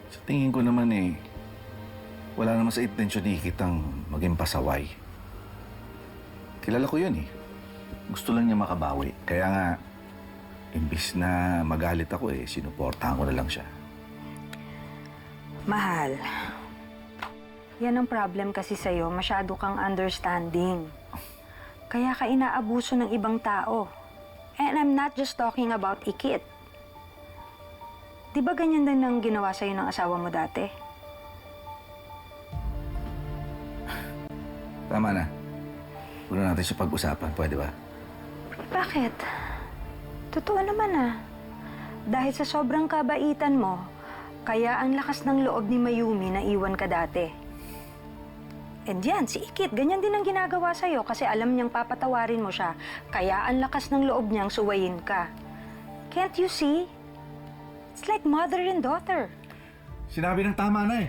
Sa tingin ko naman wala naman sa intensyon ni kitang maging pasaway. Kilala ko yun eh. Gusto lang niya makabawi. Kaya nga, imbis na magalit ako sinuportahan ko na lang siya. Mahal, yan ang problem kasi sa'yo. Masyado kang understanding. Kaya ka inaabuso ng ibang tao. And I'm not just talking about Ikit. Di ba ganyan din ang ginawa sa'yo ng asawa mo dati? Tama na. Huwag na natin siya pag-usapan. Pwede ba? Bakit? Totoo naman Dahil sa sobrang kabaitan mo, kaya ang lakas ng loob ni Mayumi na iwan ka dati. And yan, si Ikit, ganyan din ang ginagawa sa'yo kasi alam niyang papatawarin mo siya. Kaya ang lakas ng loob niyang suwayin ka. Can't you see? It's like mother and daughter. Sinabi ng tama na